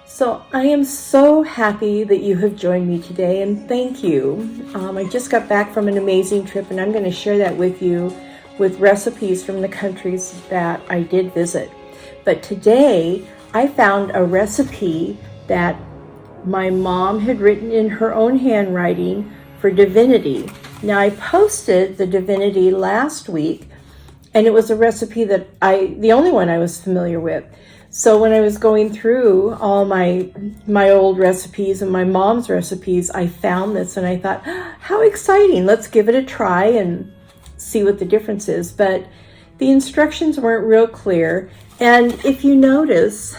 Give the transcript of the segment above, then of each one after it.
So I am so happy that you have joined me today, and thank you. I just got back from an amazing trip, and I'm going to share that with you with recipes from the countries that I did visit. But today I found a recipe that my mom had written in her own handwriting for Divinity. Now I posted the Divinity last week, and it was a recipe that the only one I was familiar with. So when I was going through all my old recipes and my mom's recipes, I found this and I thought, how exciting, let's give it a try and see what the difference is. But the instructions weren't real clear. And if you notice,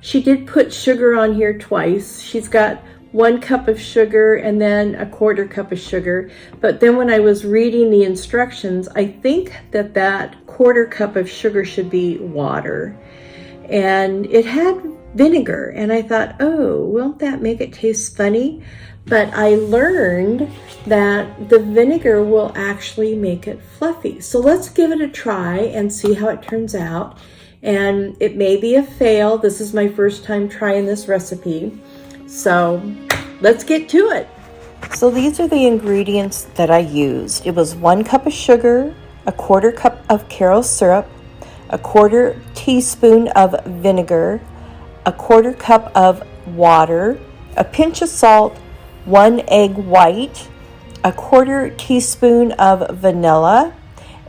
she did put sugar on here twice. She's got 1 cup of sugar and then a 1/4 cup of sugar. But then when I was reading the instructions, I think that 1/4 cup of sugar should be water. And it had vinegar. And I thought, oh, won't that make it taste funny? But I learned that the vinegar will actually make it fluffy. So let's give it a try and see how it turns out. And it may be a fail. This is my first time trying this recipe. So let's get to it. So these are the ingredients that I used. It was 1 cup of sugar, a 1/4 cup of Caro syrup, a 1/4 teaspoon of vinegar, a 1/4 cup of water, a pinch of salt, 1 egg white, a 1/4 teaspoon of vanilla,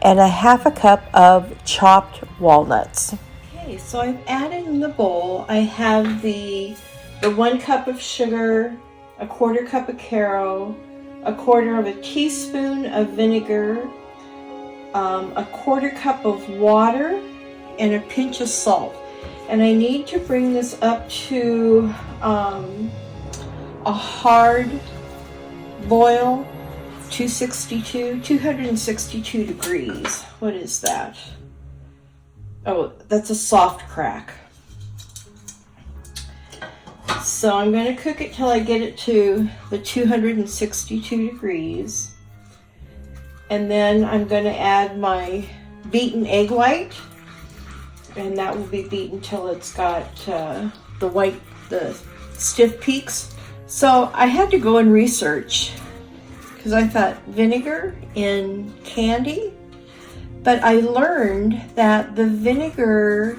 and a 1/2 cup of chopped walnuts. Okay, so I've added in the bowl, I have the 1 cup of sugar, a 1/4 cup of Caro, a 1/4 of a teaspoon of vinegar, a 1/4 cup of water, and a pinch of salt. And I need to bring this up to a hard boil, 262 degrees. What is that? Oh, that's a soft crack. So I'm going to cook it till I get it to the 262 degrees. And then I'm going to add my beaten egg white. And that will be beaten till it's got the stiff peaks. So I had to go and research because I thought vinegar in candy. But I learned that the vinegar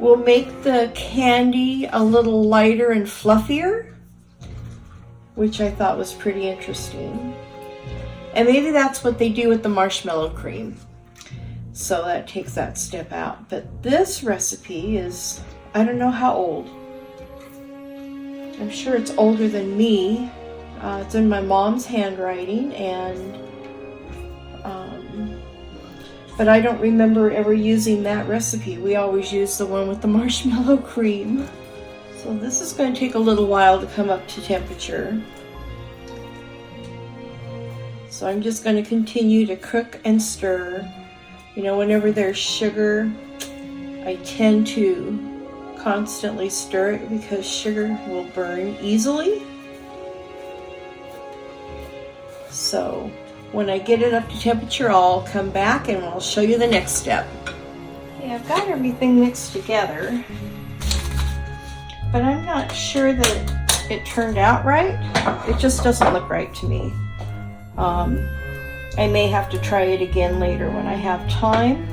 will make the candy a little lighter and fluffier, which I thought was pretty interesting. And maybe that's what they do with the marshmallow cream. So that takes that step out. But this recipe is, I don't know how old. I'm sure it's older than me. It's in my mom's handwriting, and but I don't remember ever using that recipe. We always use the one with the marshmallow cream. So this is going to take a little while to come up to temperature. So I'm just going to continue to cook and stir. You know, whenever there's sugar, I tend to constantly stir it because sugar will burn easily. So when I get it up to temperature, I'll come back and I'll show you the next step. Okay, I've got everything mixed together, but I'm not sure that it turned out right. It just doesn't look right to me. I may have to try it again later when I have time,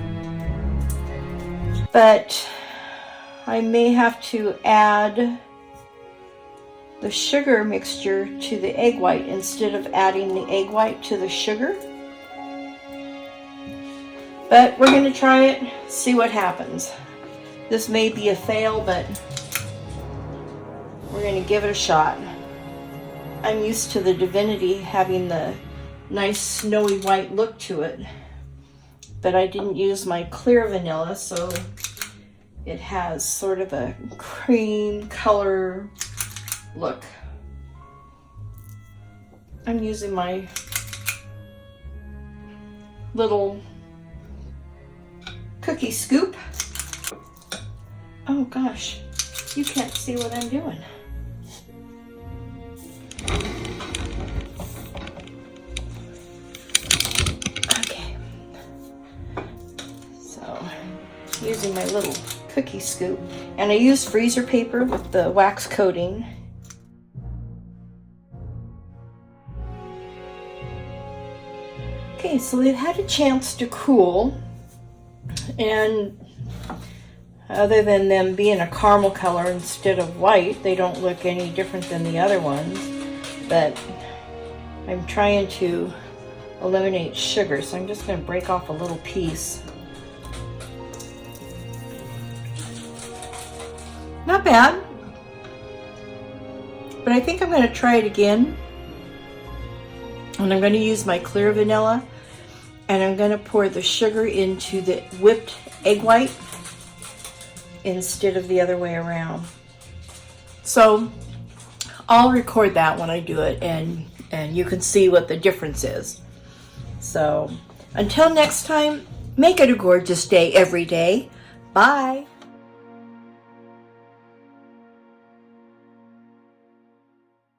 but I may have to add the sugar mixture to the egg white instead of adding the egg white to the sugar. But we're going to try it, see what happens. This may be a fail, but we're going to give it a shot. I'm used to the Divinity having the nice snowy white look to it, but I didn't use my clear vanilla, so it has sort of a cream color look. I'm using my little cookie scoop. Oh gosh, you can't see what I'm doing. Okay, so using my little cookie scoop. And I use freezer paper with the wax coating. Okay, so they've had a chance to cool, and other than them being a caramel color instead of white, they don't look any different than the other ones. But I'm trying to eliminate sugar, so I'm just going to break off a little piece. Not bad, but I think I'm going to try it again. And I'm going to use my clear vanilla, and I'm going to pour the sugar into the whipped egg white instead of the other way around. So I'll record that when I do it, and you can see what the difference is. So until next time, make it a gorgeous day every day. Bye.